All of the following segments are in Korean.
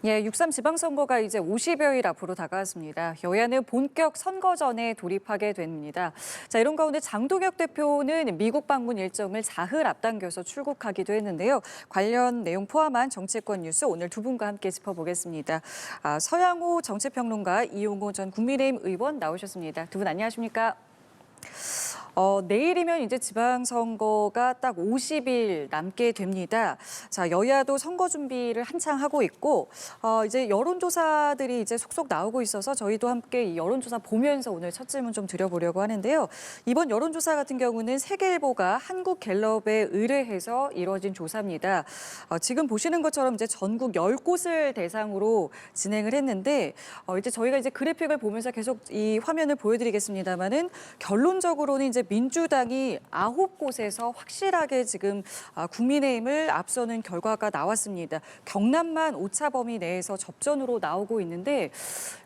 예, 6.3 지방선거가 이제 50여일 앞으로 다가왔습니다. 여야는 본격 선거전에 돌입하게 됩니다. 자, 이런 가운데 장동혁 대표는 미국 방문 일정을 사흘 앞당겨서 출국하기도 했는데요. 관련 내용 포함한 정치권 뉴스 오늘 두 분과 함께 짚어보겠습니다. 서양호 정치평론가, 이용호 전 국민의힘 의원 나오셨습니다. 두 분 안녕하십니까? 내일이면 이제 지방선거가 딱 50일 남게 됩니다. 자, 여야도 선거 준비를 한창 하고 있고, 이제 여론조사들이 이제 속속 나오고 있어서 저희도 함께 이 여론조사 보면서 오늘 첫 질문 좀 드려보려고 하는데요. 이번 여론조사 같은 경우는 세계일보가 한국갤럽에 의뢰해서 이루어진 조사입니다. 지금 보시는 것처럼 이제 전국 10곳을 대상으로 진행을 했는데, 이제 저희가 이제 그래픽을 보면서 계속 이 화면을 보여드리겠습니다만은 결론적으로는 이제 민주당이 9곳에서 확실하게 지금 국민의힘을 앞서는 결과가 나왔습니다. 경남만 오차 범위 내에서 접전으로 나오고 있는데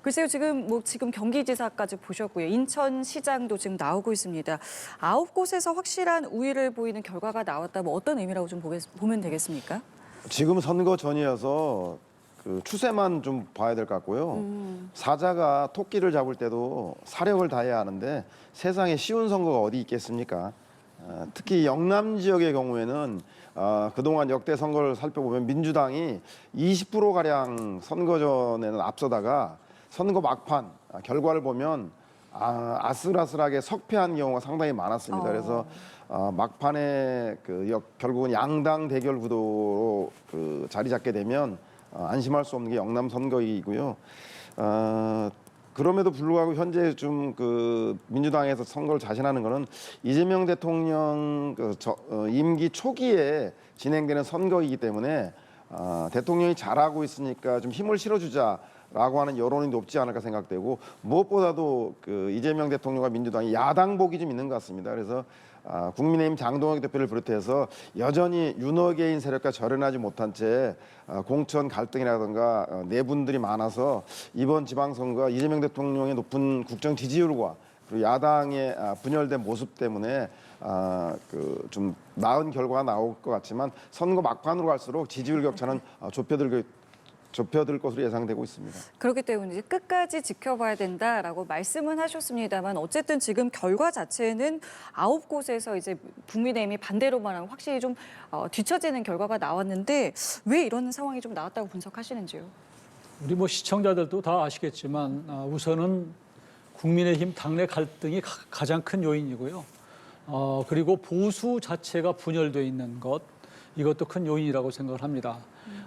글쎄요, 지금 경기지사까지 보셨고요. 인천시장도 지금 나오고 있습니다. 9곳에서 확실한 우위를 보이는 결과가 나왔다면 어떤 의미라고 좀 보면 되겠습니까? 지금 선거 전이어서 그 추세만 좀 봐야 될 것 같고요. 사자가 토끼를 잡을 때도 사력을 다해야 하는데 세상에 쉬운 선거가 어디 있겠습니까? 특히 영남 지역의 경우에는 그동안 역대 선거를 살펴보면 민주당이 20%가량 선거전에는 앞서다가 선거 막판 결과를 보면 아슬아슬하게 석패한 경우가 상당히 많았습니다. 그래서 막판에 결국은 양당 대결 구도로 자리 잡게 되면 안심할 수 없는 게 영남 선거이고요. 그럼에도 불구하고 현재 좀 민주당에서 선거를 자신하는 것은 이재명 대통령 임기 초기에 진행되는 선거이기 때문에 대통령이 잘하고 있으니까 좀 힘을 실어주자라고 하는 여론이 높지 않을까 생각되고 무엇보다도 이재명 대통령과 민주당이 야당복이 좀 있는 것 같습니다. 그래서 국민의힘 장동혁 대표를 비롯해서 여전히 윤호개인 세력과 절연하지 못한 채 공천 갈등이라든가 내분들이 많아서 이번 지방선거가 이재명 대통령의 높은 국정 지지율과 그리고 야당의 분열된 모습 때문에 좀 나은 결과가 나올 것 같지만 선거 막판으로 갈수록 지지율 격차는 좁혀들 것으로 예상되고 있습니다. 그렇기 때문에 이제 끝까지 지켜봐야 된다라고 말씀은 하셨습니다만 어쨌든 지금 결과 자체는 9곳에서 이제 국민의힘이 반대로만 하면 확실히 좀 뒤처지는 결과가 나왔는데 왜 이런 상황이 좀 나왔다고 분석하시는지요? 우리 시청자들도 다 아시겠지만 우선은 국민의힘 당내 갈등이 가장 큰 요인이고요. 그리고 보수 자체가 분열되어 있는 것, 이것도 큰 요인이라고 생각을 합니다.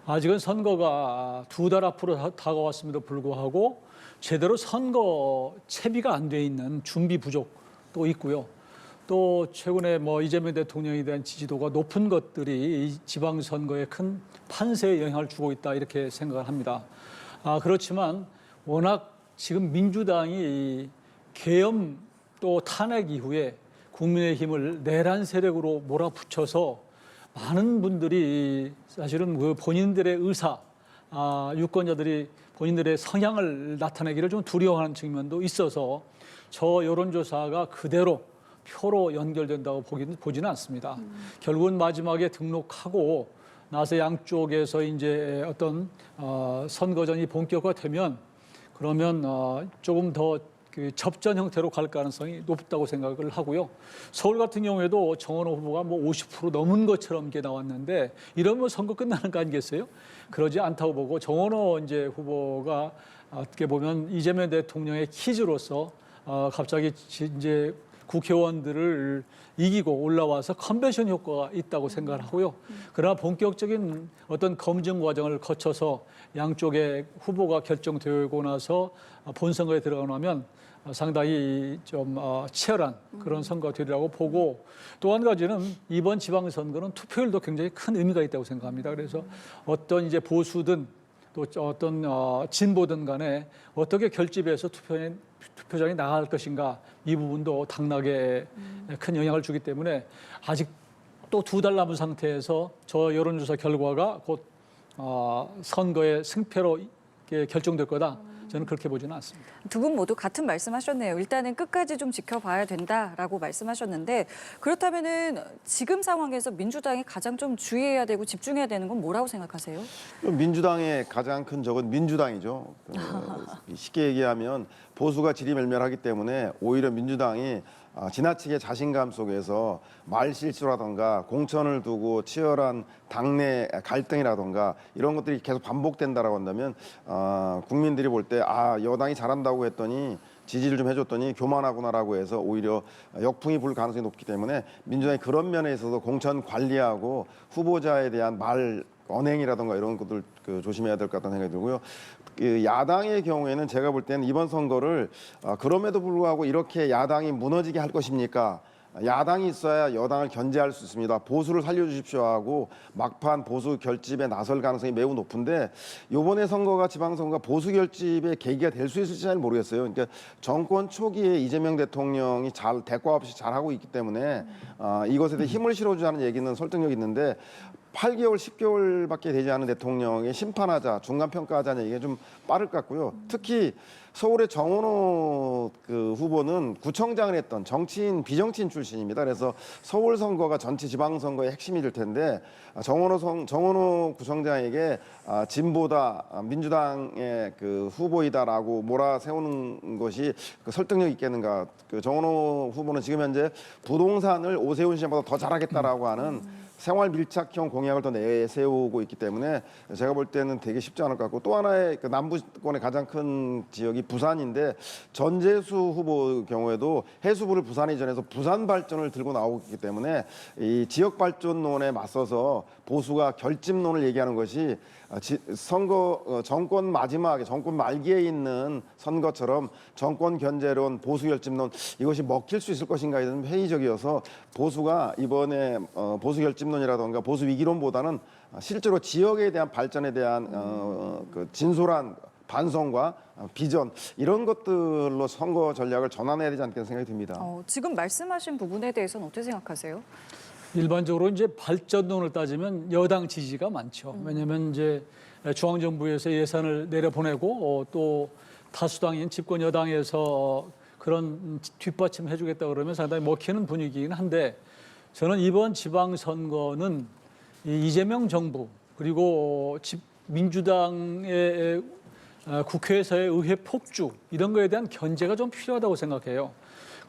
아직은 선거가 2달 앞으로 다가왔음에도 불구하고 제대로 선거 채비가 안 돼 있는 준비 부족도 있고요. 또 최근에 이재명 대통령에 대한 지지도가 높은 것들이 이 지방선거에 큰 판세에 영향을 주고 있다 이렇게 생각을 합니다. 그렇지만 워낙 지금 민주당이 계엄 또 탄핵 이후에 국민의힘을 내란 세력으로 몰아붙여서 많은 분들이 사실은 본인들의 의사, 유권자들이 본인들의 성향을 나타내기를 좀 두려워하는 측면도 있어서 저 여론조사가 그대로 표로 연결된다고 보지는 않습니다. 결국은 마지막에 등록하고 나서 양쪽에서 이제 어떤 선거전이 본격화되면 그러면 조금 더 접전 형태로 갈 가능성이 높다고 생각을 하고요. 서울 같은 경우에도 정원호 후보가 50% 넘은 것처럼 이게 나왔는데 이러면 선거 끝나는 거 아니겠어요? 그러지 않다고 보고 정원호 이제 후보가 어떻게 보면 이재명 대통령의 키즈로서 갑자기 이제 국회의원들을 이기고 올라와서 컨벤션 효과가 있다고 생각을 하고요. 그러나 본격적인 어떤 검증 과정을 거쳐서 양쪽의 후보가 결정되고 나서 본선거에 들어가 나면 상당히 좀 치열한 그런 선거가 되리라고 보고 또 한 가지는 이번 지방선거는 투표율도 굉장히 큰 의미가 있다고 생각합니다. 그래서 어떤 이제 보수든 또 어떤 진보든 간에 어떻게 결집해서 투표장에 나갈 것인가 이 부분도 당락에 큰 영향을 주기 때문에 아직 또 2달 남은 상태에서 저 여론조사 결과가 곧 선거의 승패로 결정될 거다. 저는 그렇게 보지는 않습니다. 두 분 모두 같은 말씀하셨네요. 일단은 끝까지 좀 지켜봐야 된다라고 말씀하셨는데 그렇다면은 지금 상황에서 민주당이 가장 좀 주의해야 되고 집중해야 되는 건 뭐라고 생각하세요? 민주당의 가장 큰 적은 민주당이죠. 쉽게 얘기하면 보수가 지리멸멸하기 때문에 오히려 민주당이 지나치게 자신감 속에서 말 실수라던가 공천을 두고 치열한 당내 갈등이라던가 이런 것들이 계속 반복된다라고 한다면 국민들이 볼 때 여당이 잘한다고 했더니 지지를 좀 해줬더니 교만하구나라고 해서 오히려 역풍이 불 가능성이 높기 때문에 민주당이 그런 면에 있어서 공천 관리하고 후보자에 대한 말 언행이라던가 이런 것들 조심해야 될 것 같다는 생각이 들고요. 야당의 경우에는 제가 볼 때는 이번 선거를 그럼에도 불구하고 이렇게 야당이 무너지게 할 것입니까? 야당이 있어야 여당을 견제할 수 있습니다. 보수를 살려주십시오 하고 막판 보수 결집에 나설 가능성이 매우 높은데 이번에 선거가 지방선거가 보수 결집의 계기가 될 수 있을지 잘 모르겠어요. 그러니까 정권 초기에 이재명 대통령이 잘 대과 없이 잘하고 있기 때문에 이것에 대해 힘을 실어주자는 얘기는 설득력이 있는데 8개월, 10개월밖에 되지 않은 대통령의 심판하자, 중간평가하자는 얘기가 좀 빠를 것 같고요. 특히 서울의 정원호 후보는 구청장을 했던 정치인, 비정치인 출신입니다. 그래서 서울 선거가 전체 지방선거의 핵심이 될 텐데 정원호 구청장에게 진보다 민주당의 후보이다라고 몰아세우는 것이 설득력 있겠는가. 정원호 후보는 지금 현재 부동산을 오세훈 시장보다 더 잘하겠다라고 하는 생활 밀착형 공약을 더 내세우고 있기 때문에 제가 볼 때는 되게 쉽지 않을 것 같고 또 하나의 남부권의 가장 큰 지역이 부산인데 전재수 후보 경우에도 해수부를 부산에 이전해서 부산 발전을 들고 나오고 있기 때문에 이 지역 발전론에 맞서서 보수가 결집론을 얘기하는 것이 정권 마지막에 정권 말기에 있는 선거처럼 정권 견제론, 보수 결집론 이것이 먹힐 수 있을 것인가에 대한 회의적이어서 보수가 이번에 보수 결집론이라던가 보수 위기론보다는 실제로 지역에 대한 발전에 대한 진솔한 반성과 비전 이런 것들로 선거 전략을 전환해야 되지 않겠는 생각이 듭니다. 지금 말씀하신 부분에 대해서는 어떻게 생각하세요? 일반적으로 이제 발전론을 따지면 여당 지지가 많죠. 왜냐하면 이제 중앙정부에서 예산을 내려보내고 또 다수당인 집권 여당에서 그런 뒷받침 해주겠다 그러면 상당히 먹히는 분위기긴 한데 저는 이번 지방선거는 이재명 정부 그리고 민주당의 국회에서의 의회 폭주 이런 거에 대한 견제가 좀 필요하다고 생각해요.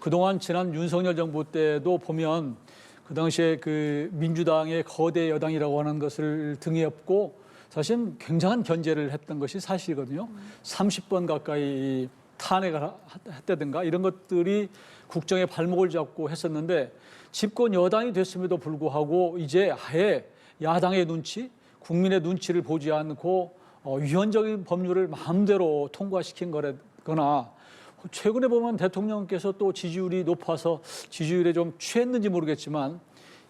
그동안 지난 윤석열 정부 때도 보면 그 당시에 민주당의 거대 여당이라고 하는 것을 등에 업고 사실 굉장한 견제를 했던 것이 사실이거든요. 30번 가까이 탄핵을 했다든가 이런 것들이 국정의 발목을 잡고 했었는데 집권 여당이 됐음에도 불구하고 이제 아예 야당의 눈치, 국민의 눈치를 보지 않고 위헌적인 법률을 마음대로 통과시킨 거거나 최근에 보면 대통령께서 또 지지율이 높아서 지지율에 좀 취했는지 모르겠지만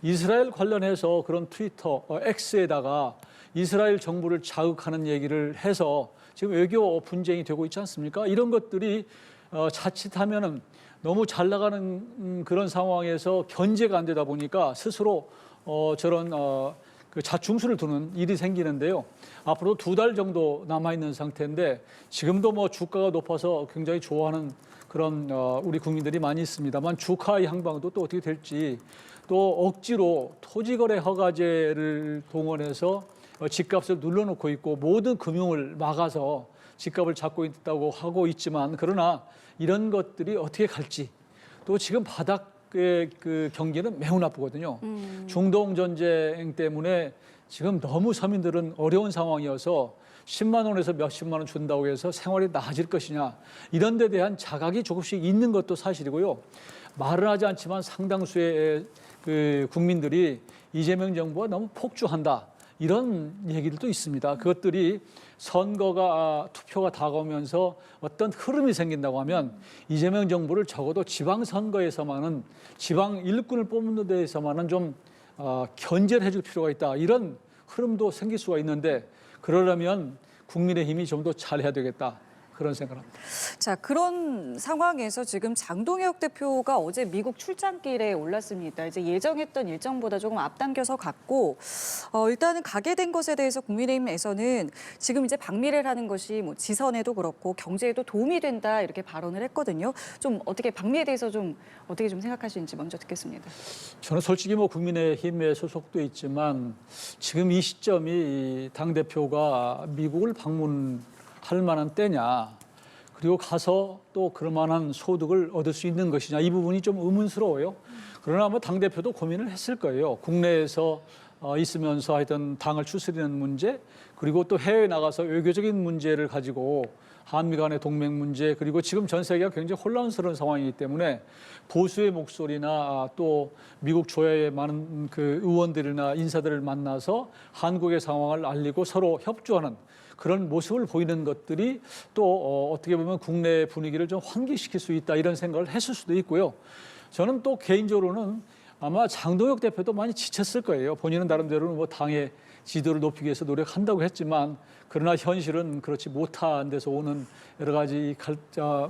이스라엘 관련해서 그런 트위터 X에다가 이스라엘 정부를 자극하는 얘기를 해서 지금 외교 분쟁이 되고 있지 않습니까? 이런 것들이 자칫하면은 너무 잘 나가는 그런 상황에서 견제가 안 되다 보니까 스스로 저런 자충수를 두는 일이 생기는데요. 앞으로 2달 정도 남아있는 상태인데 지금도 뭐 주가가 높아서 굉장히 좋아하는 그런 우리 국민들이 많이 있습니다만 주가의 향방도 또 어떻게 될지 또 억지로 토지거래 허가제를 동원해서 집값을 눌러놓고 있고 모든 금융을 막아서 집값을 잡고 있다고 하고 있지만 그러나 이런 것들이 어떻게 갈지 또 지금 바닥의 경기는 매우 나쁘거든요. 중동 전쟁 때문에 지금 너무 서민들은 어려운 상황이어서 10만 원에서 몇십만 원 준다고 해서 생활이 나아질 것이냐 이런 데 대한 자각이 조금씩 있는 것도 사실이고요. 말은 하지 않지만 상당수의 국민들이 이재명 정부가 너무 폭주한다. 이런 얘기들도 있습니다. 그것들이 투표가 다가오면서 어떤 흐름이 생긴다고 하면 이재명 정부를 적어도 지방선거에서만은 지방 일꾼을 뽑는 데에서만은 좀 견제를 해줄 필요가 있다. 이런 흐름도 생길 수가 있는데 그러려면 국민의힘이 좀 더 잘해야 되겠다. 그런 생각합니다. 자, 그런 상황에서 지금 장동혁 대표가 어제 미국 출장길에 올랐습니다. 이제 예정했던 일정보다 조금 앞당겨서 갔고, 일단은 가게 된 것에 대해서 국민의힘에서는 지금 이제 방미를 하는 것이 뭐 지선에도 그렇고 경제에도 도움이 된다 이렇게 발언을 했거든요. 좀 어떻게 방미에 대해서 좀 어떻게 좀 생각하시는지 먼저 듣겠습니다. 저는 솔직히 뭐 국민의힘에 소속돼 있지만 지금 이 시점이 당 대표가 미국을 방문할 만한 때냐, 그리고 가서 또 그럴 만한 소득을 얻을 수 있는 것이냐, 이 부분이 좀 의문스러워요. 그러나 뭐 당 대표도 고민을 했을 거예요. 국내에서 있으면서 하여튼 당을 추스리는 문제, 그리고 또 해외에 나가서 외교적인 문제를 가지고 한미 간의 동맹 문제, 그리고 지금 전 세계가 굉장히 혼란스러운 상황이기 때문에 보수의 목소리나 또 미국 조야의 많은 그 의원들이나 인사들을 만나서 한국의 상황을 알리고 서로 협조하는 그런 모습을 보이는 것들이 또 어떻게 보면 국내 분위기를 좀 환기시킬 수 있다, 이런 생각을 했을 수도 있고요. 저는 또 개인적으로는 아마 장동혁 대표도 많이 지쳤을 거예요. 본인은 나름대로는 뭐 당의 지도를 높이기 위해서 노력한다고 했지만, 그러나 현실은 그렇지 못한 데서 오는 여러 가지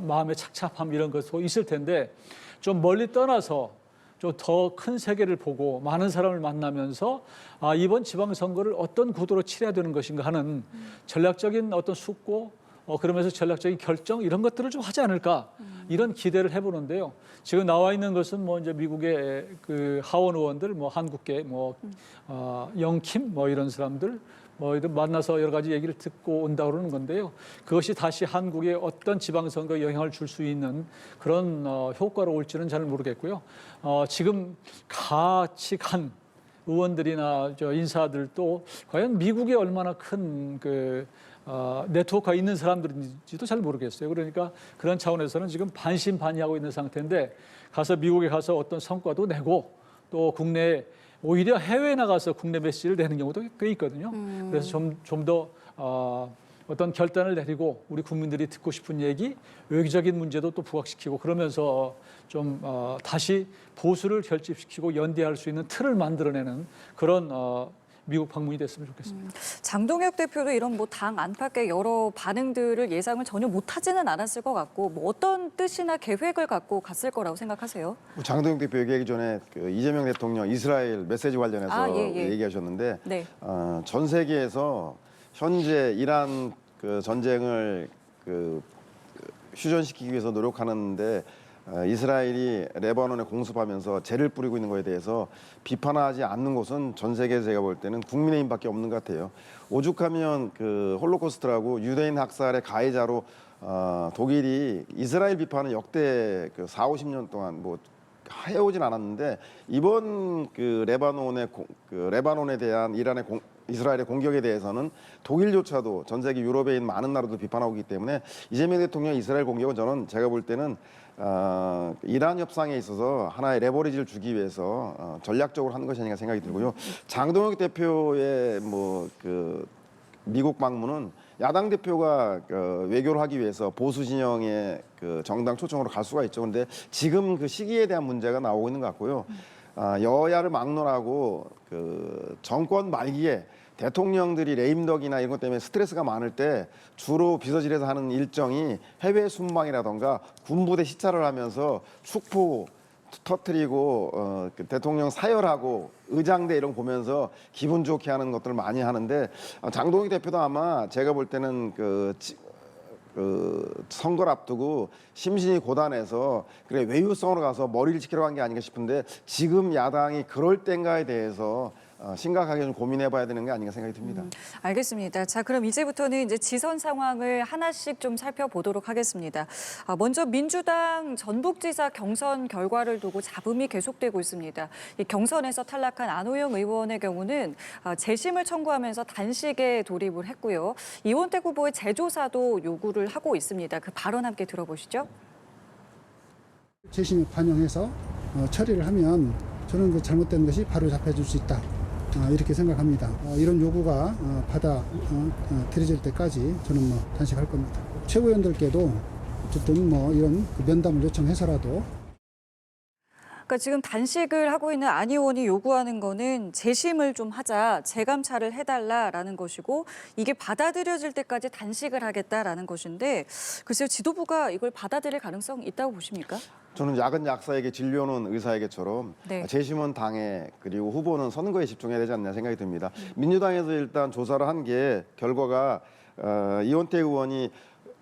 마음의 착잡함, 이런 것도 있을 텐데, 좀 멀리 떠나서 좀 더 큰 세계를 보고 많은 사람을 만나면서 이번 지방선거를 어떤 구도로 치러야 되는 것인가 하는 전략적인 어떤 숙고, 그러면서 전략적인 결정, 이런 것들을 좀 하지 않을까, 이런 기대를 해보는데요. 지금 나와 있는 것은 뭐 이제 미국의 그 하원 의원들, 뭐 한국계, 뭐 영킴, 뭐 이런 사람들 뭐 만나서 여러 가지 얘기를 듣고 온다 그러는 건데요. 그것이 다시 한국에 어떤 지방선거에 영향을 줄 수 있는 그런 효과로 올지는 잘 모르겠고요. 지금 같이 간 의원들이나 인사들도 과연 미국에 얼마나 큰 그 네트워크가 있는 사람들인지도 잘 모르겠어요. 그러니까 그런 차원에서는 지금 반신반의하고 있는 상태인데, 가서 미국에 가서 어떤 성과도 내고 또 국내에 오히려 해외에 나가서 국내 메시지를 내는 경우도 꽤 있거든요. 그래서 좀 더 어떤 결단을 내리고 우리 국민들이 듣고 싶은 얘기, 외교적인 문제도 또 부각시키고, 그러면서 좀 다시 보수를 결집시키고 연대할 수 있는 틀을 만들어내는 그런 미국 방문이 됐으면 좋겠습니다. 장동혁 대표도 이런 뭐 당 안팎의 여러 반응들을 예상을 전혀 못하지는 않았을 것 같고, 뭐 어떤 뜻이나 계획을 갖고 갔을 거라고 생각하세요? 장동혁 대표 얘기하기 전에 그 이재명 대통령 이스라엘 메시지 관련해서 예. 얘기하셨는데, 네. 전 세계에서 현재 이란 그 전쟁을 휴전시키기 위해서 노력하는데 이스라엘이 레바논에 공습하면서 재를 뿌리고 있는 것에 대해서 비판하지 않는 곳은 전 세계에서 제가 볼 때는 국민의힘밖에 없는 것 같아요. 오죽하면 그 홀로코스트라고 유대인 학살의 가해자로 독일이 이스라엘 비판은 역대 그 4, 50년 동안 뭐 해오진 않았는데, 이번 그 레바논에 대한 이스라엘의 공격에 대해서는 독일조차도 전 세계 유럽에 있는 많은 나라도 비판하고 있기 때문에, 이재명 대통령 이스라엘 공격은 저는 제가 볼 때는 이란 협상에 있어서 하나의 레버리지를 주기 위해서 전략적으로 하는 것이 아닌가 생각이 들고요. 장동혁 대표의 뭐 그 미국 방문은 야당 대표가 외교를 하기 위해서 보수 진영의 그 정당 초청으로 갈 수가 있죠. 그런데 지금 그 시기에 대한 문제가 나오고 있는 것 같고요. 여야를 막론하고 그 정권 말기에 대통령들이 레임덕이나 이런 것 때문에 스트레스가 많을 때 주로 비서실에서 하는 일정이 해외 순방이라던가 군부대 시찰을 하면서 축포 터트리고 그 대통령 사열하고 의장대 이런 거 보면서 기분 좋게 하는 것들을 많이 하는데, 장동혁 대표도 아마 제가 볼 때는 그 선거를 앞두고 심신이 고단해서 그래 외유성으로 가서 머리를 지키러 간 게 아닌가 싶은데, 지금 야당이 그럴 땐가에 대해서 심각하게 좀 고민해봐야 되는 게 아닌가 생각이 듭니다. 알겠습니다. 자, 그럼 이제부터는 이제 지선 상황을 하나씩 좀 살펴보도록 하겠습니다. 먼저 민주당 전북지사 경선 결과를 두고 잡음이 계속되고 있습니다. 이 경선에서 탈락한 안호영 의원의 경우는 재심을 청구하면서 단식에 돌입을 했고요. 이원택 후보의 재조사도 요구를 하고 있습니다. 그 발언 함께 들어보시죠. 재심에 반영해서 처리를 하면 저는 그 잘못된 것이 바로 잡혀줄 수 있다. 이렇게 생각합니다. 이런 요구가 드려질 때까지 저는 뭐 단식할 겁니다. 최고위원들께도 어쨌든 뭐 이런 면담을 요청해서라도. 그러니까 지금 단식을 하고 있는 안 의원이 요구하는 거는 재심을 좀 하자, 재감찰을 해달라라는 것이고 이게 받아들여질 때까지 단식을 하겠다라는 것인데 글쎄요, 지도부가 이걸 받아들일 가능성 있다고 보십니까? 저는 약은 약사에게 진료는 의사에게처럼 네. 재심은 당에 그리고 후보는 선거에 집중해야 되지 않나 생각이 듭니다. 민주당에서 일단 조사를 한 게 결과가 이원택 의원이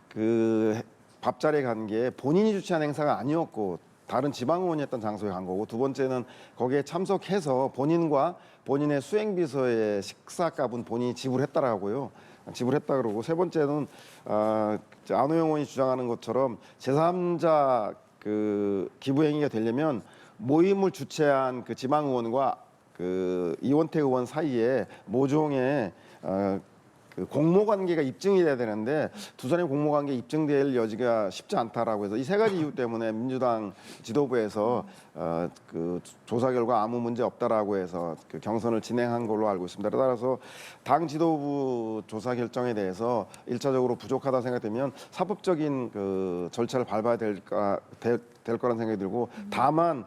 그 밥자리에 간 게 본인이 주최한 행사가 아니었고 다른 지방 의원이 했던 장소에 간 거고, 두 번째는 거기에 참석해서 본인과 본인의 수행비서의 식사값은 본인이 지불했다라고요. 지불했다 그러고, 세 번째는 안호영 의원이 주장하는 것처럼 제3자 그 기부 행위가 되려면 모임을 주최한 그 지방 의원과 그 이원택 의원 사이에 모종의 그 공모 관계가 입증이 돼야 되는데 두 사람의 공모 관계 입증될 여지가 쉽지 않다라고 해서 이 세 가지 이유 때문에 민주당 지도부에서 그 조사 결과 아무 문제 없다라고 해서 그 경선을 진행한 걸로 알고 있습니다. 따라서 당 지도부 조사 결정에 대해서 일차적으로 부족하다 생각되면 사법적인 그 절차를 밟아야 될 거란 생각이 들고, 다만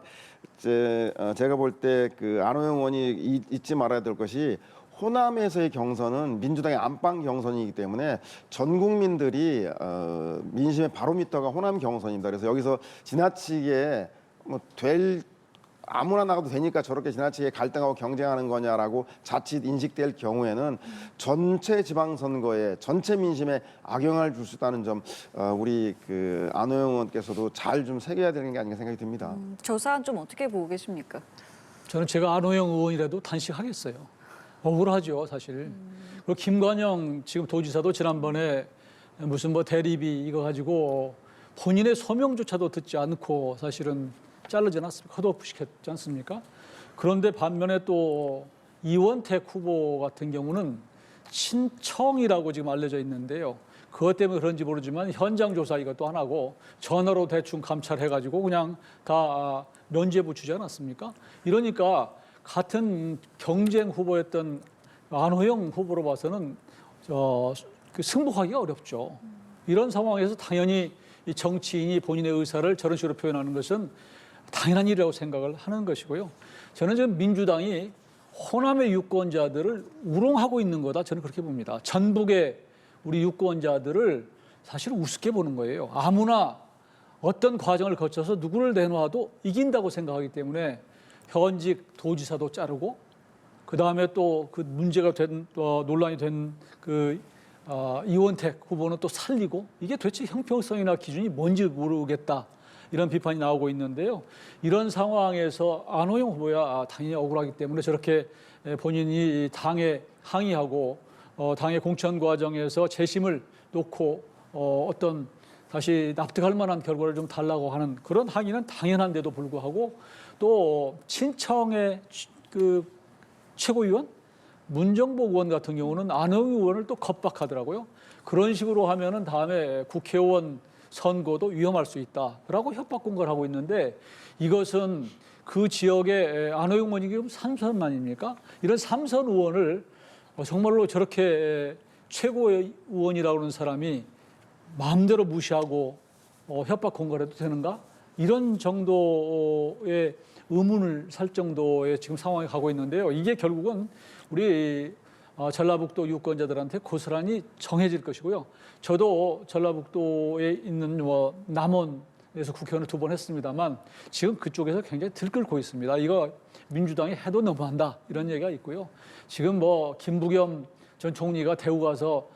제가 볼 때 그 안호영 의원이 잊지 말아야 될 것이, 호남에서의 경선은 민주당의 안방 경선이기 때문에 전 국민들이 민심의 바로미터가 호남 경선입니다. 그래서 여기서 지나치게 아무나 나가도 되니까 저렇게 지나치게 갈등하고 경쟁하는 거냐라고 자칫 인식될 경우에는 전체 지방선거에 전체 민심에 악영향을 줄 수 있다는 점 우리 그 안호영 의원께서도 잘 좀 새겨야 되는 게 아닌가 생각이 듭니다. 저 사안 좀 어떻게 보고 계십니까? 저는 제가 안호영 의원이라도 단식하겠어요. 억울하죠, 사실. 그리고 김관영 지금 도지사도 지난번에 무슨 뭐 대리비 이거 가지고 본인의 소명조차도 듣지 않고 사실은 자르지 않았습니까? 컷오프 시켰지 않습니까? 그런데 반면에 또 이원택 후보 같은 경우는 친청이라고 지금 알려져 있는데요. 그것 때문에 그런지 모르지만 현장 조사 이것도 안 하고 전화로 대충 감찰해가지고 그냥 다 면죄 부추지 않았습니까? 이러니까 같은 경쟁 후보였던 안호영 후보로 봐서는 그 승복하기가 어렵죠. 이런 상황에서 당연히 이 정치인이 본인의 의사를 저런 식으로 표현하는 것은 당연한 일이라고 생각을 하는 것이고요. 저는 지금 민주당이 호남의 유권자들을 우롱하고 있는 거다, 저는 그렇게 봅니다. 전북의 우리 유권자들을 사실 우습게 보는 거예요. 아무나 어떤 과정을 거쳐서 누구를 내놓아도 이긴다고 생각하기 때문에 현직 도지사도 자르고, 그 다음에 또 그 문제가 된 논란이 된 그 이원택 후보는 또 살리고, 이게 도대체 형평성이나 기준이 뭔지 모르겠다, 이런 비판이 나오고 있는데요. 이런 상황에서 안호영 후보야 당연히 억울하기 때문에 저렇게 본인이 당에 항의하고 당의 공천 과정에서 재심을 놓고 어떤 다시 납득할 만한 결과를 좀 달라고 하는 그런 항의는 당연한데도 불구하고, 또 친청의 그 최고위원 문정복 의원 같은 경우는 안호영 의원을 또 겁박하더라고요. 그런 식으로 하면은 다음에 국회의원 선거도 위험할 수 있다라고 협박 공갈을 하고 있는데, 이것은 그 지역의 안호영 의원이 지금 3선 아닙니까? 이런 3선 의원을 정말로 저렇게 최고위원이라고 하는 사람이 마음대로 무시하고 협박 공갈해도 되는가? 이런 정도의 의문을 살 정도의 지금 상황에 가고 있는데요. 이게 결국은 우리 전라북도 유권자들한테 고스란히 정해질 것이고요. 저도 전라북도에 있는 남원에서 국회의원을 2번 했습니다만 지금 그쪽에서 굉장히 들끓고 있습니다. 이거 민주당이 해도 너무한다, 이런 얘기가 있고요. 지금 김부겸 전 총리가 대구 가서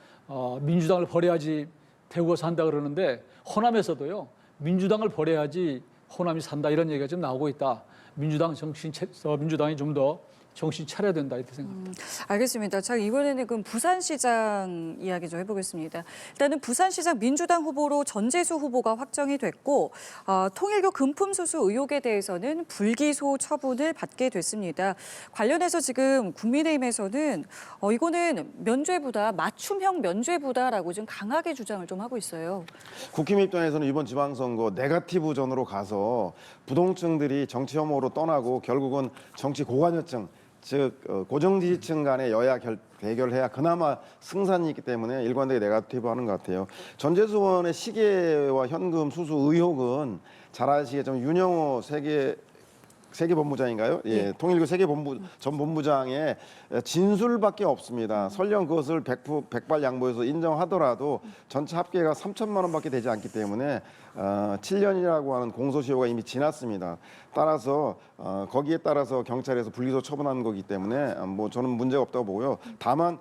민주당을 버려야지 대구 가서 한다 그러는데, 호남에서도요, 민주당을 버려야지 호남이 산다, 이런 얘기가 좀 나오고 있다. 민주당이 좀 더 정신 차려야 된다, 이렇게 생각합니다. 알겠습니다. 자, 이번에는 그럼 부산시장 이야기 좀 해보겠습니다. 일단은 부산시장 민주당 후보로 전재수 후보가 확정이 됐고, 통일교 금품수수 의혹에 대해서는 불기소 처분을 받게 됐습니다. 관련해서 지금 국민의힘에서는 이거는 면죄부다, 맞춤형 면죄부다라고 좀 강하게 주장을 좀 하고 있어요. 국힘 입장에서는 이번 지방선거 네거티브 전으로 가서 부동층들이 정치 혐오로 떠나고 결국은 정치 고관여층, 즉 고정 지지층 간의 여야 대결해야 그나마 승산이 있기 때문에 일관되게 네거티브 하는 것 같아요. 전재수 의원의 시계와 현금 수수 의혹은 잘 아시겠지만 윤영호 세계 세계본부장인가요? 예, 통일교 세계본부 전 본부장의 진술밖에 없습니다. 설령 그것을 백발 양보해서 인정하더라도 전체 합계가 3천만 원밖에 되지 않기 때문에 7년이라고 하는 공소시효가 이미 지났습니다. 따라서 거기에 따라서 경찰에서 불기소 처분한 거기 때문에 뭐 저는 문제가 없다고 보고요. 다만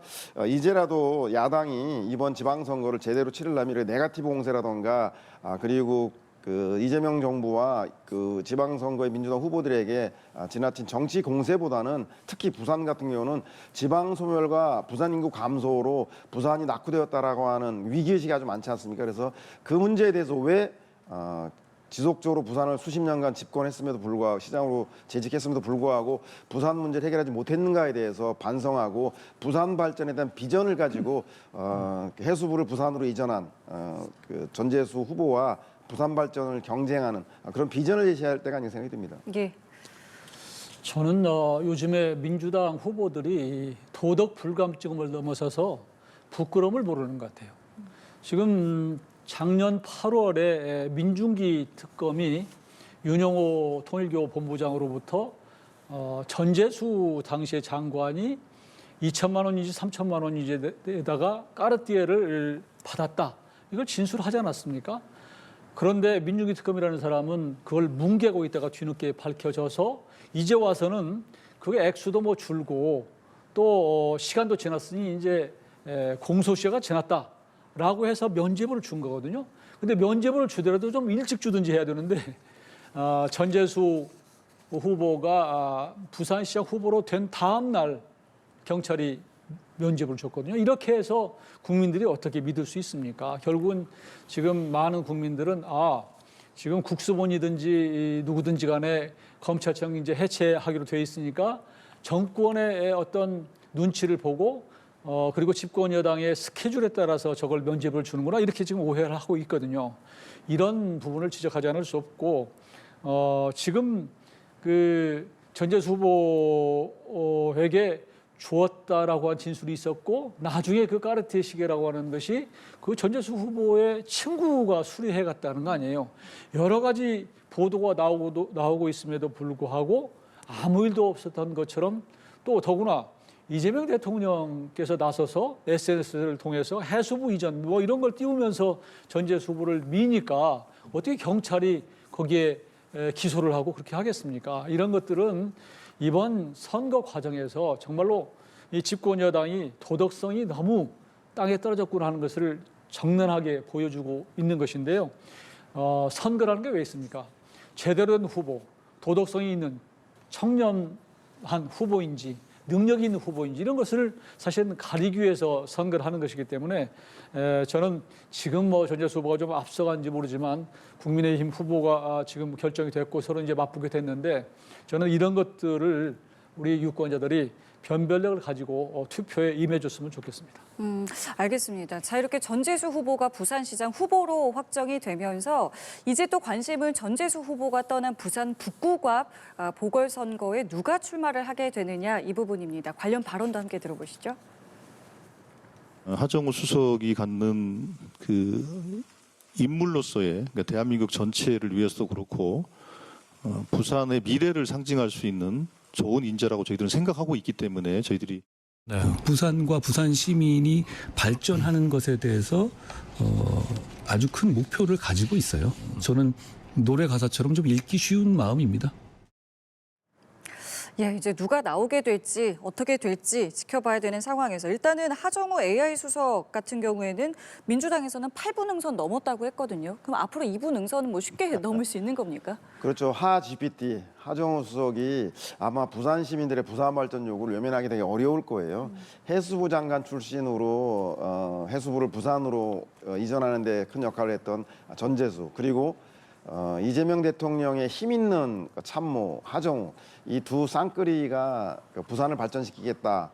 이제라도 야당이 이번 지방선거를 제대로 치르려면 이렇게 네거티브 공세라던가 그리고 그 이재명 정부와 그 지방선거의 민주당 후보들에게 지나친 정치 공세보다는 특히 부산 같은 경우는 지방 소멸과 부산 인구 감소로 부산이 낙후되었다라고 하는 위기의식이 아주 많지 않습니까? 그래서 그 문제에 대해서 왜 지속적으로 부산을 수십 년간 집권했음에도 불구하고 시장으로 재직했음에도 불구하고 부산 문제를 해결하지 못했는가에 대해서 반성하고 부산 발전에 대한 비전을 가지고 해수부를 부산으로 이전한 그 전재수 후보와 부산 발전을 경쟁하는 그런 비전을 제시할 때가 아닌가 생각이 듭니다. 예. 저는 요즘에 민주당 후보들이 도덕 불감증을 넘어서서 부끄러움을 모르는 것 같아요. 지금 작년 8월에 민중기 특검이 윤영호 통일교 본부장으로부터 전재수 당시의 장관이 2천만 원인지 3천만 원인지에다가 까르띠에를 받았다. 이걸 진술하지 않았습니까? 그런데 민중기 특검이라는 사람은 그걸 뭉개고 있다가 뒤늦게 밝혀져서 이제 와서는 그게 액수도 뭐 줄고 또 시간도 지났으니 이제 공소시효가 지났다라고 해서 면죄부를 준 거거든요. 근데 면죄부를 주더라도 좀 일찍 주든지 해야 되는데 전재수 후보가 부산시장 후보로 된 다음 날 경찰이 면죄부를 줬거든요. 이렇게 해서 국민들이 어떻게 믿을 수 있습니까? 결국은 지금 많은 국민들은 지금 국수본이든지 누구든지 간에 검찰청이 이제 해체하기로 돼 있으니까 정권의 어떤 눈치를 보고 그리고 집권 여당의 스케줄에 따라서 저걸 면죄부를 주는구나 이렇게 지금 오해를 하고 있거든요. 이런 부분을 지적하지 않을 수 없고 지금 그 전재수 후보에게 주었다라고 한 진술이 있었고 나중에 그 까르띠에 시계라고 하는 것이 그 전재수 후보의 친구가 수리해 갔다는 거 아니에요. 여러 가지 보도가 나오고 있음에도 불구하고 아무 일도 없었던 것처럼 또 더구나 이재명 대통령께서 나서서 SNS를 통해서 해수부 이전 뭐 이런 걸 띄우면서 전재수 후보를 미니까 어떻게 경찰이 거기에 기소를 하고 그렇게 하겠습니까? 이런 것들은 이번 선거 과정에서 정말로 이 집권 여당이 도덕성이 너무 땅에 떨어졌구나 하는 것을 정면하게 보여주고 있는 것인데요. 선거라는 게 왜 있습니까? 제대로 된 후보, 도덕성이 있는 청년한 후보인지 능력이 있는 후보인지 이런 것을 사실은 가리기 위해서 선거를 하는 것이기 때문에 저는 지금 뭐 전재수 후보가 좀 앞서간지 모르지만 국민의힘 후보가 지금 결정이 됐고 서로 이제 맞붙게 됐는데 저는 이런 것들을 우리 유권자들이 변별력을 가지고 투표에 임해줬으면 좋겠습니다. 알겠습니다. 자, 이렇게 전재수 후보가 부산시장 후보로 확정이 되면서 이제 또 관심은 전재수 후보가 떠난 부산 북구갑 보궐선거에 누가 출마를 하게 되느냐 이 부분입니다. 관련 발언도 함께 들어보시죠. 하정우 수석이 갖는 그 인물로서의 그러니까 대한민국 전체를 위해서도 그렇고 부산의 미래를 상징할 수 있는 좋은 인재라고 저희들은 생각하고 있기 때문에 저희들이 부산과 부산 시민이 발전하는 것에 대해서 아주 큰 목표를 가지고 있어요. 저는 노래 가사처럼 좀 읽기 쉬운 마음입니다. 예, 이제 누가 나오게 될지 어떻게 될지 지켜봐야 되는 상황에서 일단은 하정우 AI 수석 같은 경우에는 민주당에서는 8분 응선 넘었다고 했거든요. 그럼 앞으로 2분 응선은 뭐 쉽게 넘을 수 있는 겁니까? 그렇죠. 하 GPT 하정우 수석이 아마 부산 시민들의 부산 발전 요구를 외면하기 되게 어려울 거예요. 해수부 장관 출신으로 해수부를 부산으로 이전하는 데 큰 역할을 했던 전재수 그리고 이재명 대통령의 힘 있는 참모 하정우 이 두 쌍끌이가 부산을 발전시키겠다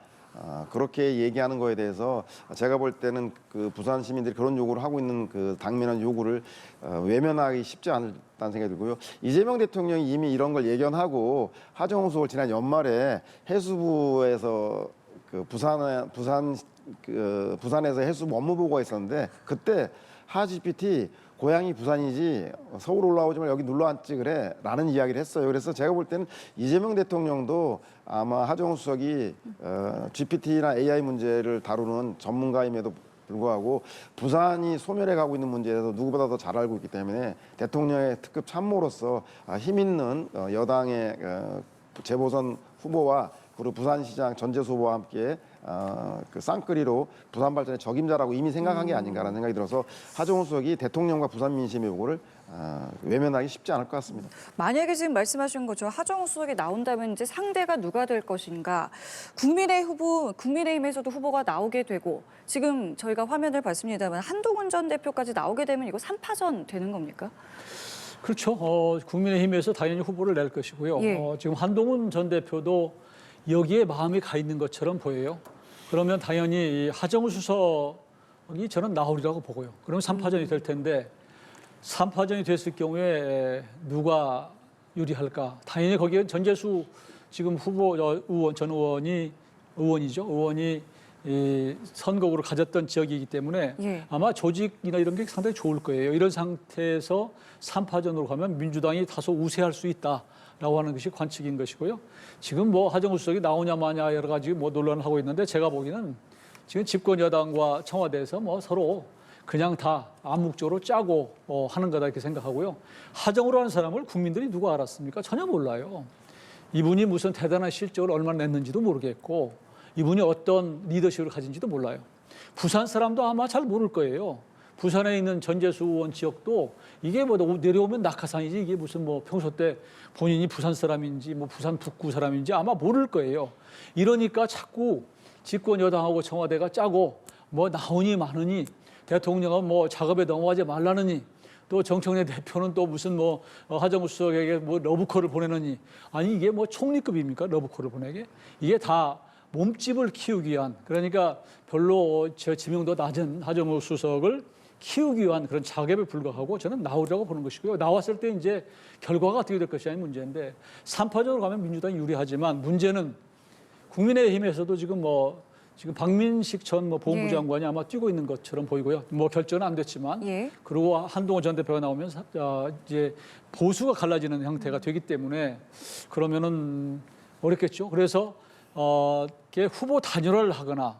그렇게 얘기하는 거에 대해서 제가 볼 때는 그 부산 시민들이 그런 요구를 하고 있는 그 당면한 요구를 외면하기 쉽지 않다는 생각이 들고요. 이재명 대통령이 이미 이런 걸 예견하고 하정우 수석을 지난 연말에 해수부에서 그 부산 그 부산에서 해수 업무보고가 있었는데 그때 하 GPT 고향이 부산이지 서울 올라오지 말고 여기 눌러 앉지 그래 라는 이야기를 했어요. 그래서 제가 볼 때는 이재명 대통령도 아마 하정우 수석이 GPT나 AI 문제를 다루는 전문가임에도 불구하고 부산이 소멸해 가고 있는 문제에 대해서 누구보다 더 잘 알고 있기 때문에 대통령의 특급 참모로서 힘 있는 여당의 재보선 후보와 그리고 부산시장 전재수 후보와 함께 그 쌍끌이로 부산 발전의 적임자라고 이미 생각한 게 아닌가라는 생각이 들어서 하정우 수석이 대통령과 부산 민심의 요구를 외면하기 쉽지 않을 것 같습니다. 만약에 지금 말씀하신 것처럼 하정우 수석이 나온다면 이제 상대가 누가 될 것인가? 국민의힘에서도 후보가 나오게 되고 지금 저희가 화면을 봤습니다만 한동훈 전 대표까지 나오게 되면 이거 3파전 되는 겁니까? 그렇죠. 국민의힘에서 당연히 후보를 낼 것이고요. 예. 지금 한동훈 전 대표도 여기에 마음이 가 있는 것처럼 보여요. 그러면 당연히 이 하정우 수석이 저는 나오리라고 보고요. 그러면 3파전이 될 텐데 3파전이 됐을 경우에 누가 유리할까? 당연히 거기에 전재수 지금 후보 의원 전 의원이 이 선거구를 가졌던 지역이기 때문에 예. 아마 조직이나 이런 게 상당히 좋을 거예요. 이런 상태에서 3파전으로 가면 민주당이 다소 우세할 수 있다라고 하는 것이 관측인 것이고요. 지금 뭐 하정우 수석이 나오냐 마냐 여러 가지 뭐 논란을 하고 있는데 제가 보기에는 지금 집권 여당과 청와대에서 뭐 서로 그냥 다 암묵적으로 짜고 하는 거다 이렇게 생각하고요. 하정우라는 사람을 국민들이 누가 알았습니까? 전혀 몰라요. 이분이 무슨 대단한 실적을 얼마나 냈는지도 모르겠고 이분이 어떤 리더십을 가진지도 몰라요. 부산 사람도 아마 잘 모를 거예요. 부산에 있는 전재수 의원 지역도 이게 뭐 내려오면 낙하산이지 이게 무슨 뭐 평소 때 본인이 부산 사람인지 뭐 부산 북구 사람인지 아마 모를 거예요. 이러니까 자꾸 집권 여당하고 청와대가 짜고 뭐 나오니 마느니 대통령은 뭐 작업에 넘어가지 말라느니 또 정청래 대표는 또 무슨 뭐 하정우 수석에게 뭐 러브콜을 보내느니 아니 이게 뭐 총리급입니까? 러브콜을 보내게? 이게 다 몸집을 키우기 위한 그러니까 별로 저 지명도 낮은 하정우 수석을 키우기 위한 그런 작업에 불과하고 저는 나오리라고 보는 것이고요. 나왔을 때 이제 결과가 어떻게 될 것이냐는 문제인데 3파전으로 가면 민주당이 유리하지만 문제는 국민의힘에서도 지금 박민식 전 보훈부 예. 장관이 아마 뛰고 있는 것처럼 보이고요. 뭐 결정은 안 됐지만 예. 그리고 한동훈 전 대표가 나오면 이제 보수가 갈라지는 형태가 되기 때문에 그러면은 어렵겠죠. 그래서 이렇게 후보 단일화를 하거나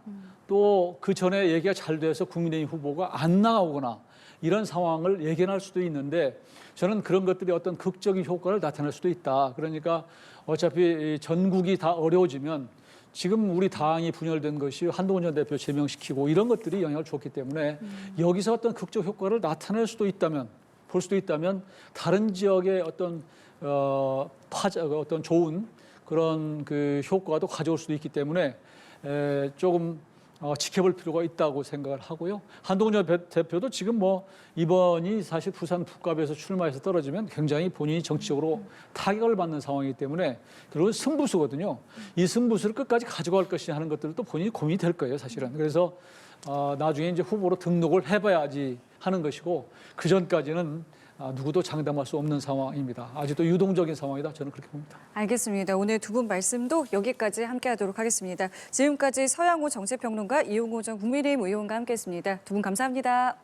또 그 전에 얘기가 잘 돼서 국민의힘 후보가 안 나오거나 이런 상황을 예견할 수도 있는데 저는 그런 것들이 어떤 극적인 효과를 나타낼 수도 있다. 그러니까 어차피 전국이 다 어려워지면 지금 우리 당이 분열된 것이 한동훈 전 대표 제명시키고 이런 것들이 영향을 줬기 때문에 여기서 어떤 극적 효과를 나타낼 수도 있다면 볼 수도 있다면 다른 지역의 어떤 어떤 좋은 그런 그 효과도 가져올 수도 있기 때문에 조금 지켜볼 필요가 있다고 생각을 하고요. 한동훈 전 대표도 지금 이번이 사실 부산 북갑에서 출마해서 떨어지면 굉장히 본인이 정치적으로 타격을 받는 상황이기 때문에 그리고 승부수거든요. 이 승부수를 끝까지 가져갈 것이냐 하는 것들도 본인이 고민이 될 거예요, 사실은. 그래서 나중에 이제 후보로 등록을 해봐야지 하는 것이고 그 전까지는 누구도 장담할 수 없는 상황입니다. 아직도 유동적인 상황이다. 저는 그렇게 봅니다. 알겠습니다. 오늘 두 분 말씀도 여기까지 함께하도록 하겠습니다. 지금까지 서양호 정치평론가 이용호 전 국민의힘 의원과 함께했습니다. 두 분 감사합니다.